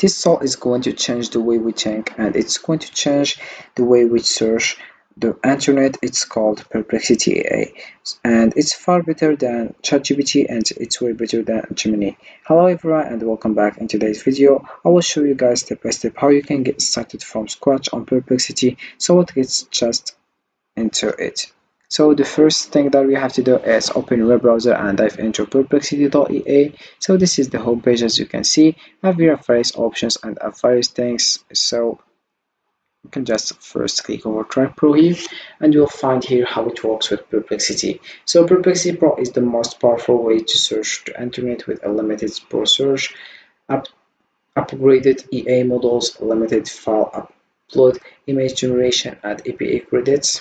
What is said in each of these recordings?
This tool is going to change the way we think, and it's going to change the way we search the internet. It's called Perplexity AI, and it's far better than ChatGPT, and it's way better than Gemini. Hello everyone, and welcome back. In today's video I will show you guys step by step how you can get started from scratch on Perplexity. So let's get just into it. So the first thing that we have to do is open your web browser and dive into perplexity.ea. So this is the home page. As you can see, I have here various options and various things. So you can just first click over Track Pro here, and you'll find here how it works with Perplexity. So Perplexity Pro is the most powerful way to search the internet with a limited pro search, upgraded EA models, limited file upload, image generation, and APA credits.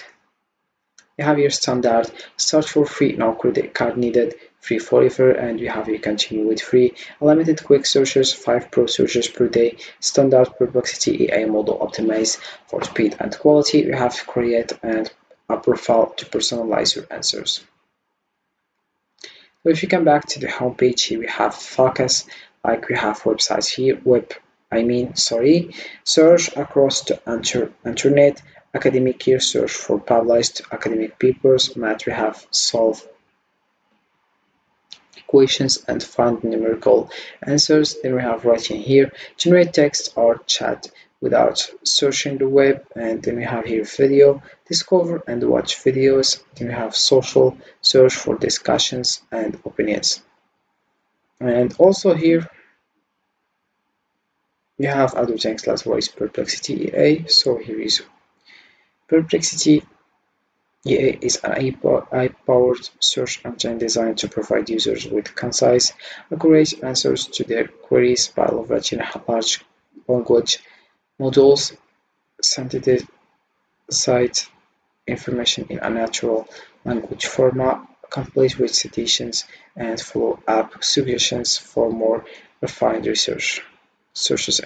You have your standard start for free, no credit card needed, free forever, and you have your continue with free, unlimited quick searches, 5 pro searches per day, standard Perplexity AI model optimized for speed and quality. You have create and a profile to personalize your answers. So if you come back to the home page, here we have focus, like we have websites here, search across the internet. Academic here, search for published academic papers. Math, we have solve equations and find numerical answers. Then we have writing here, generate text or chat without searching the web. And then we have here video, discover and watch videos. Then we have social, search for discussions and opinions. And also here you have other things like voice Perplexity EA. So here is Perplexity EA is an AI-powered search engine designed to provide users with concise, accurate answers to their queries by leveraging large language models, synthesize information in a natural language format, complete with citations and follow-up suggestions for more refined research searches.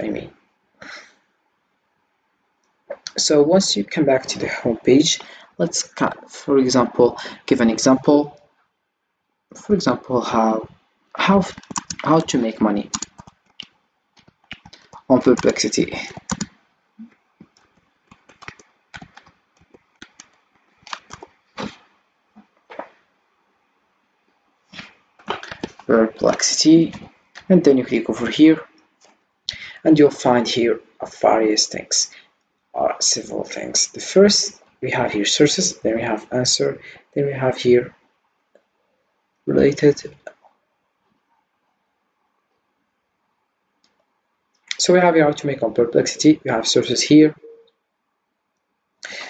So once you come back to the home page, let's for example give an example. For example, how to make money on Perplexity. And then you click over here, and you'll find here various things, several things. The first, we have here sources, then we have answer, then we have here related. So we have here how to make on Perplexity. We have sources here.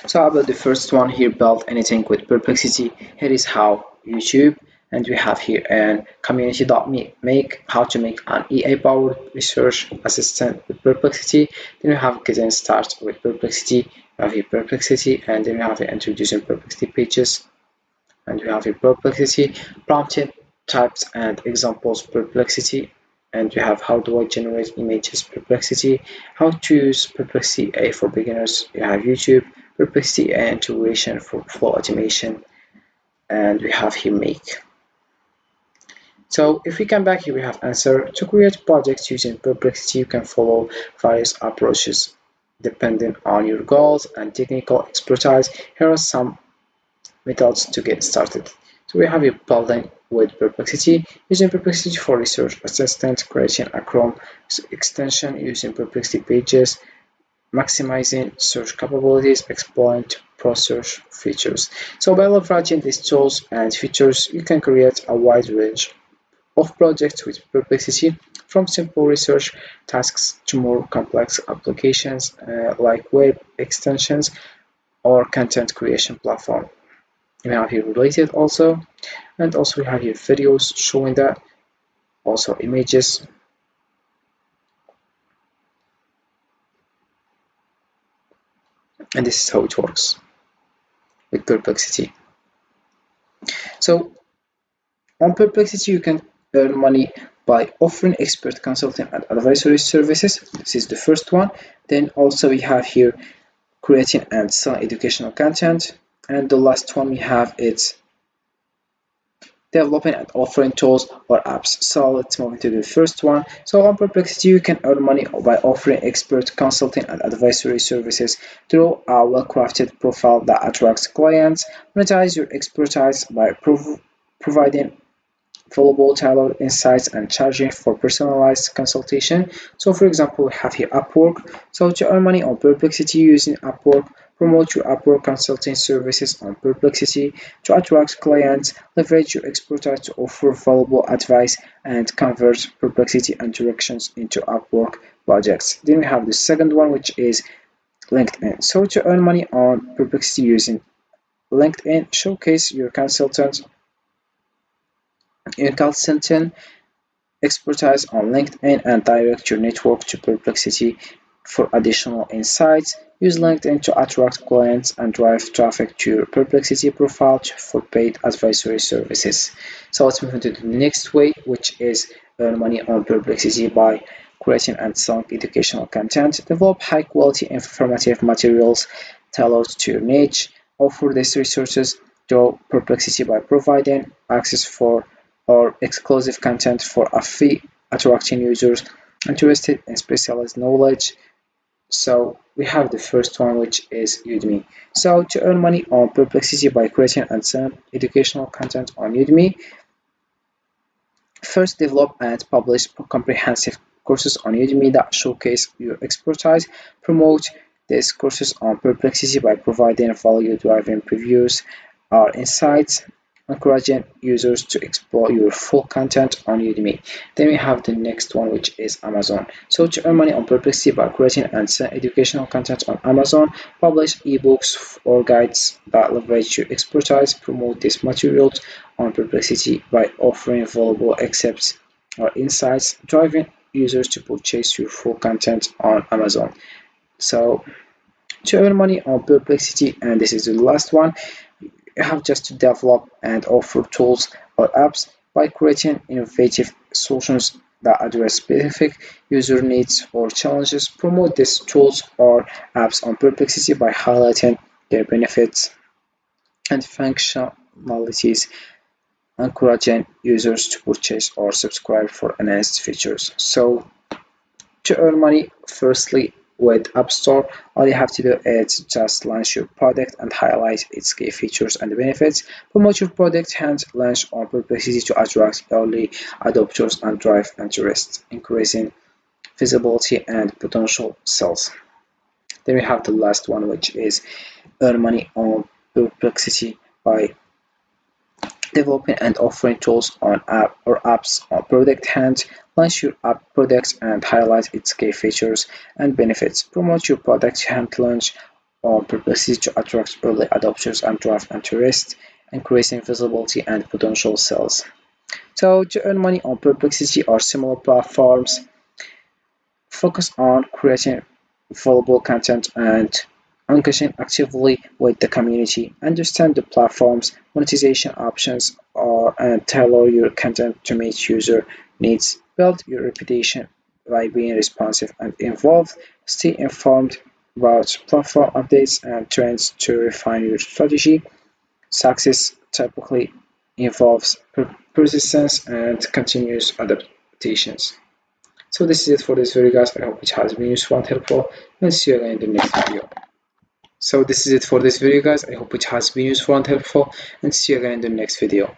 So about the first one here, build anything with Perplexity. Here is how YouTube, and we have here an community.make, how to make an EA powered research assistant with Perplexity. Then we have getting started with Perplexity. We have here Perplexity, and then we have here introducing Perplexity pages, and we have here Perplexity, prompted types and examples Perplexity, and we have how do I generate images Perplexity, how to use Perplexity AI for beginners. We have YouTube, Perplexity AI integration for flow automation, and we have here make. So if we come back here, we have answer. To create projects using Perplexity, you can follow various approaches depending on your goals and technical expertise. Here are some methods to get started. So we have a building with Perplexity, using Perplexity for research assistant, creating a Chrome extension using Perplexity pages, maximizing search capabilities, exploring pro search features. So by leveraging these tools and features, you can create a wide range of projects with Perplexity, from simple research tasks to more complex applications like web extensions or content creation platform. We have here related also, and also we have here videos showing that, also images, and this is how it works with Perplexity. So on Perplexity you can earn money by offering expert consulting and advisory services. This is the first one. Then also we have here creating and selling educational content, and the last one we have it's developing and offering tools or apps. So let's move into the first one. So on Perplexity, you can earn money by offering expert consulting and advisory services through a well-crafted profile that attracts clients. Monetize your expertise by providing valuable tailored insights and charging for personalized consultation. So for example, we have here Upwork. So to earn money on Perplexity using Upwork, promote your Upwork consulting services on Perplexity to attract clients, leverage your expertise to offer valuable advice, and convert Perplexity interactions into Upwork projects. Then we have the second one, which is LinkedIn. So to earn money on Perplexity using LinkedIn, showcase your consultant expertise on LinkedIn and direct your network to Perplexity for additional insights. Use LinkedIn to attract clients and drive traffic to your Perplexity profile for paid advisory services. So let's move into the next way, which is earn money on Perplexity by creating and selling educational content. Develop high quality informative materials tailored to your niche. Offer these resources to Perplexity by providing access for or exclusive content for a fee, attracting users interested in specialized knowledge. So we have the first one, which is Udemy. So to earn money on Perplexity by creating and selling educational content on Udemy, first, develop and publish comprehensive courses on Udemy that showcase your expertise. Promote these courses on Perplexity by providing value-driven previews or insights, encouraging users to explore your full content on Udemy. Then we have the next one, which is Amazon. So to earn money on Perplexity by creating and selling educational content on Amazon, publish ebooks or guides that leverage your expertise. Promote these materials on Perplexity by offering valuable accepts or insights, driving users to purchase your full content on Amazon. So to earn money on Perplexity, and this is the last one, you have just to develop and offer tools or apps by creating innovative solutions that address specific user needs or challenges. Promote these tools or apps on Perplexity by highlighting their benefits and functionalities, encouraging users to purchase or subscribe for enhanced features. So to earn money, firstly, with App Store, all you have to do is just launch your product and highlight its key features and benefits. Promote your product and launch on Perplexity to attract early adopters and drive interest, increasing visibility and potential sales. Then we have the last one, which is earn money on Perplexity by developing and offering tools on app or apps on product hand. Launch your app products and highlight its key features and benefits. Promote your product hand launch on Perplexity to attract early adopters and drive interest, increasing visibility and potential sales. So to earn money on Perplexity or similar platforms, focus on creating valuable content and engaging actively with the community. Understand the platform's monetization options and tailor your content to meet user needs. Build your reputation by being responsive and involved. Stay informed about platform updates and trends to refine your strategy. Success typically involves persistence and continuous adaptations. So this is it for this video, guys. I hope it has been useful and helpful, and see you again in the next video. So this is it for this video, guys. I hope it has been useful and helpful, and see you again in the next video.